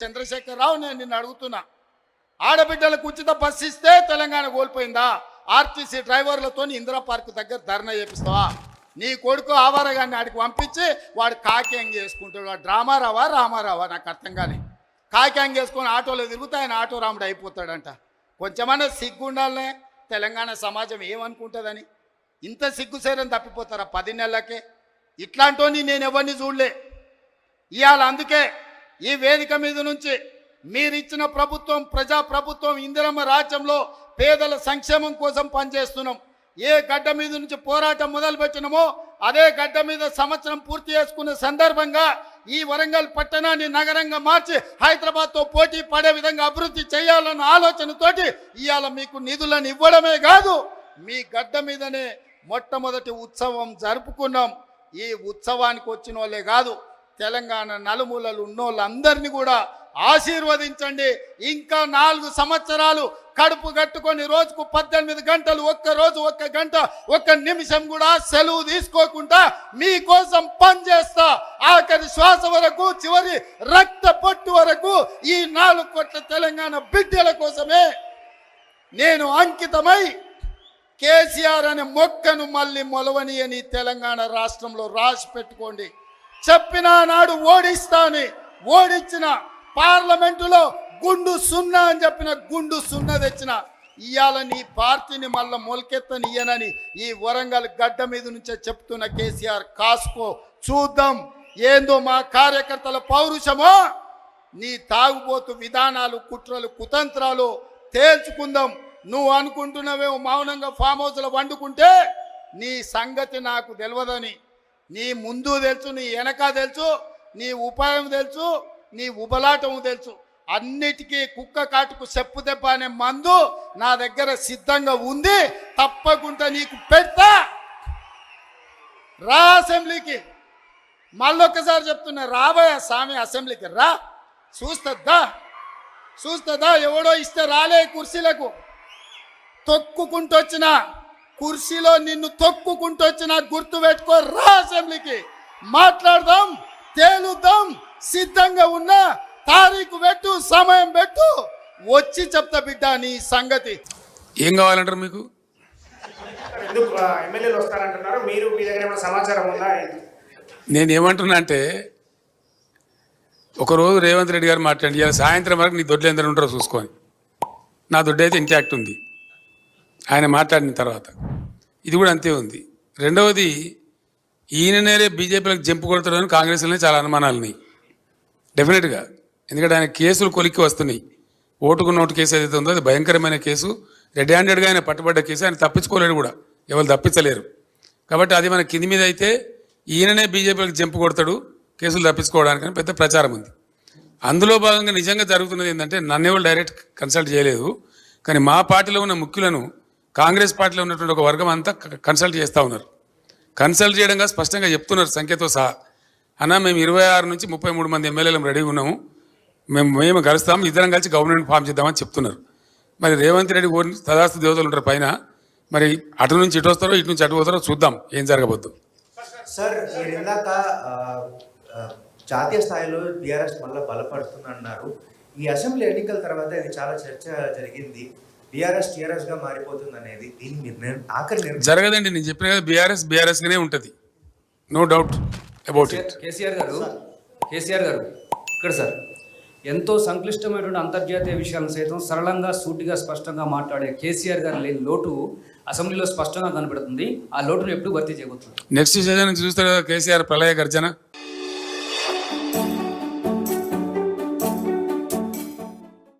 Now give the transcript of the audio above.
చంద్రశేఖరరావు, నేను నిన్ను అడుగుతున్నా, ఆడబిడ్డలకు ఉచిత బస్సు ఇస్తే తెలంగాణ కోల్పోయిందా? ఆర్టీసీ డ్రైవర్లతో ఇందిరా పార్క్ దగ్గర ధర్నా చేపిస్తావా? నీ కొడుకు ఆవారగాన్ని ఆడికి పంపించి వాడు కాకింగ్ చేసుకుంటాడు. వాడు రామారావా నాకు అర్థం కానీ. కాకింగ్ చేసుకొని ఆటోలో తిరుగుతా ఆయన ఆటో రాముడు అయిపోతాడంట. కొంచెమన్నా సిగ్గు ఉండాలనే. తెలంగాణ సమాజం ఏమనుకుంటుందని ఇంత సిగ్గుసేరని తప్పిపోతారా 10 నెలలకే? ఇట్లాంటి నేను ఎవరిని చూడలే. ఇవాళ అందుకే ఈ వేదిక మీద నుంచి మీరిచ్చిన ప్రభుత్వం, ప్రజా ప్రభుత్వం, ఇందిరమ్మ రాజ్యంలో పేదల సంక్షేమం కోసం పనిచేస్తున్నాం. ఏ గడ్డ మీద నుంచి పోరాటం మొదలుపెట్టినామో అదే గడ్డ మీద సంవత్సరం పూర్తి చేసుకున్న సందర్భంగా ఈ వరంగల్ పట్టణాన్ని నగరంగా మార్చి హైదరాబాద్తో పోటీ పడే విధంగా అభివృద్ధి చేయాలన్న ఆలోచనతోటి ఇవాళ మీకు నిధులను ఇవ్వడమే కాదు, మీ గడ్డ మీదనే మొట్టమొదటి ఉత్సవం జరుపుకున్నాం. ఈ ఉత్సవానికి వచ్చిన వాళ్ళే కాదు, తెలంగాణ నలుమూలలు ఉన్నోళ్ళందరినీ కూడా ఆశీర్వదించండి. ఇంకా 4 సంవత్సరాలు కడుపు కట్టుకొని రోజుకు 18 గంటలు, ఒక్కరోజు 1 గంట 1 నిమిషం కూడా సెలవు తీసుకోకుండా మీకోసం పనిచేస్తా. ఆఖరి శ్వాస వరకు, చివరి రక్త పొట్టు వరకు ఈ 4 కోట్ల తెలంగాణ బిడ్డల కోసమే నేను అంకితమై కేసీఆర్ అనే మొక్కను మళ్ళీ మొలవని అని తెలంగాణ రాష్ట్రంలో రాసి పెట్టుకోండి. చెప్పిన నాడు ఓడిస్తాని, ఓడించిన పార్లమెంటులో గుండు 0 అని చెప్పిన గుండు 0 తెచ్చిన ఇవాళ నీ పార్టీని మళ్ళీ మొలకెత్తనియనని ఈ వరంగల్ గడ్డ మీద నుంచే చెప్తున్న కేసీఆర్, కాసుకో, చూద్దాం ఏందో మా కార్యకర్తల పౌరుషమో, నీ తాగుబోతు విధానాలు, కుట్రలు, కుతంత్రాలు తేల్చుకుందాం. నువ్వు అనుకుంటున్నావేమో మౌనంగా ఫామ్ హౌస్లో వండుకుంటే నీ సంగతి నాకు తెలియదని. నీ ముందు తెలుసు, నీ వెనక తెలుసు, నీ ఉపాయం తెలుసు, నీ ఉబలాటం తెలుసు. అన్నిటికీ కుక్క కాటుకు చెప్పు దెబ్బ అనే మందు నా దగ్గర సిద్ధంగా ఉంది. తప్పకుండా నీకు పెడతా. రా అసెంబ్లీకి. మళ్ళొక్కసారి చెప్తున్నా, రాబోయే స్వామి అసెంబ్లీకి రా. చూస్తుందా ఎవడో ఇస్తే రాలే కుర్చీలకు. తొక్కుకుంటొచ్చిన కుర్చీలో నిన్ను తొక్కుకుంటొచ్చిన గుర్తు పెట్టుకో. రా అసెంబ్లీకి, మాట్లాడదాం, తేలుద్దాం. సిద్ధంగా ఉన్నా తారీఖు పెట్టు, సమయం పెట్టు, వచ్చి చెప్తా బిడ్డ నీ సంగతి. ఏం కావాలంటారు మీకు? ఎమ్మెల్యేలు వస్తారంటున్నారు, మీరు మీ దగ్గర ఏమైనా సమాచారం ఉందా? నేను ఏమంటున్నా అంటే, ఒకరోజు రేవంత్ రెడ్డి గారు మాట్లాడి ఇలా సాయంత్రం వరకు నీ దొడ్లు ఎందరూ ఉంటారో చూసుకొని, నా దొడ్డు అయితే ఇంటాక్ట్ ఉంది ఆయన మాట్లాడిన తర్వాత. ఇది కూడా అంతే ఉంది. రెండవది, ఈయననే బీజేపీలకు జంపు కొడతాడని కాంగ్రెస్లోనే చాలా అనుమానాలు ఉన్నాయి డెఫినెట్గా. ఎందుకంటే ఆయన కేసులు కొలిక్కి వస్తున్నాయి. ఓటుకు నోటు కేసు ఏదైతే ఉందో అది భయంకరమైన కేసు. రెడ్ హ్యాండెడ్గా ఆయన పట్టుబడ్డ కేసు. ఆయన తప్పించుకోలేడు కూడా, ఎవరు తప్పించలేరు. కాబట్టి అది మన కింది మీద అయితే ఈయననే బీజేపీలకు జంపు కొడతాడు కేసులు తప్పించుకోవడానికని పెద్ద ప్రచారం ఉంది. అందులో భాగంగా నిజంగా జరుగుతున్నది ఏంటంటే, నన్ను ఎవరు డైరెక్ట్ కన్సల్ట్ చేయలేదు, కానీ మా పార్టీలో ఉన్న ముఖ్యులను కాంగ్రెస్ పార్టీలో ఉన్నటువంటి ఒక వర్గం అంతా కన్సల్ట్ చేస్తూ ఉన్నారు. కన్సల్ట్ చేయడంగా స్పష్టంగా చెప్తున్నారు సంఖ్యతో సహా, అన్న మేము 26 నుంచి 33 మంది ఎమ్మెల్యేలు రెడీగా ఉన్నాము, మేము కలుస్తాము, ఇద్దరం కలిసి గవర్నమెంట్ ఫామ్ చేద్దామని చెప్తున్నారు. మరి రేవంత్ రెడ్డి తదాస్తు దేవతలు ఉంటారు పైన, మరి అటు నుంచి ఇటు వస్తారో ఇటు నుంచి అటు పోతారో చూద్దాం ఏం జరగబోద్దు. సార్, మీరు ఇందాక జాతీయ స్థాయిలో టీఆర్ఎస్ మళ్ళీ బలపడుతుందన్నారు. ఈ అసెంబ్లీ ఎన్నికల తర్వాత ఇది చాలా చర్చ జరిగింది. టీఆర్ఎస్ గా మారిపోతుంది అనేది, దీన్ని మీరు ఆఖరి జరగదండి. నేను చెప్పిన కదా, బీఆర్ఎస్ గానే ఉంటుంది, no doubt about it. KCR గారు ఇక్కడ సార్ ఎంతో సంక్లిష్టమైనటువంటి అంతర్జాతీయ విషయాలను సైతం సరళంగా, సూటిగా, స్పష్టంగా మాట్లాడే కేసీఆర్ గారు లేని లోటు అసెంబ్లీలో స్పష్టంగా కనబడుతుంది. ఆ లోటును ఎప్పుడు భర్తీ చేయబోతున్నారు? నెక్స్ట్ సీజన్ నుంచి చూస్తారు కదా కేసీఆర్ ప్రళయ గర్జన.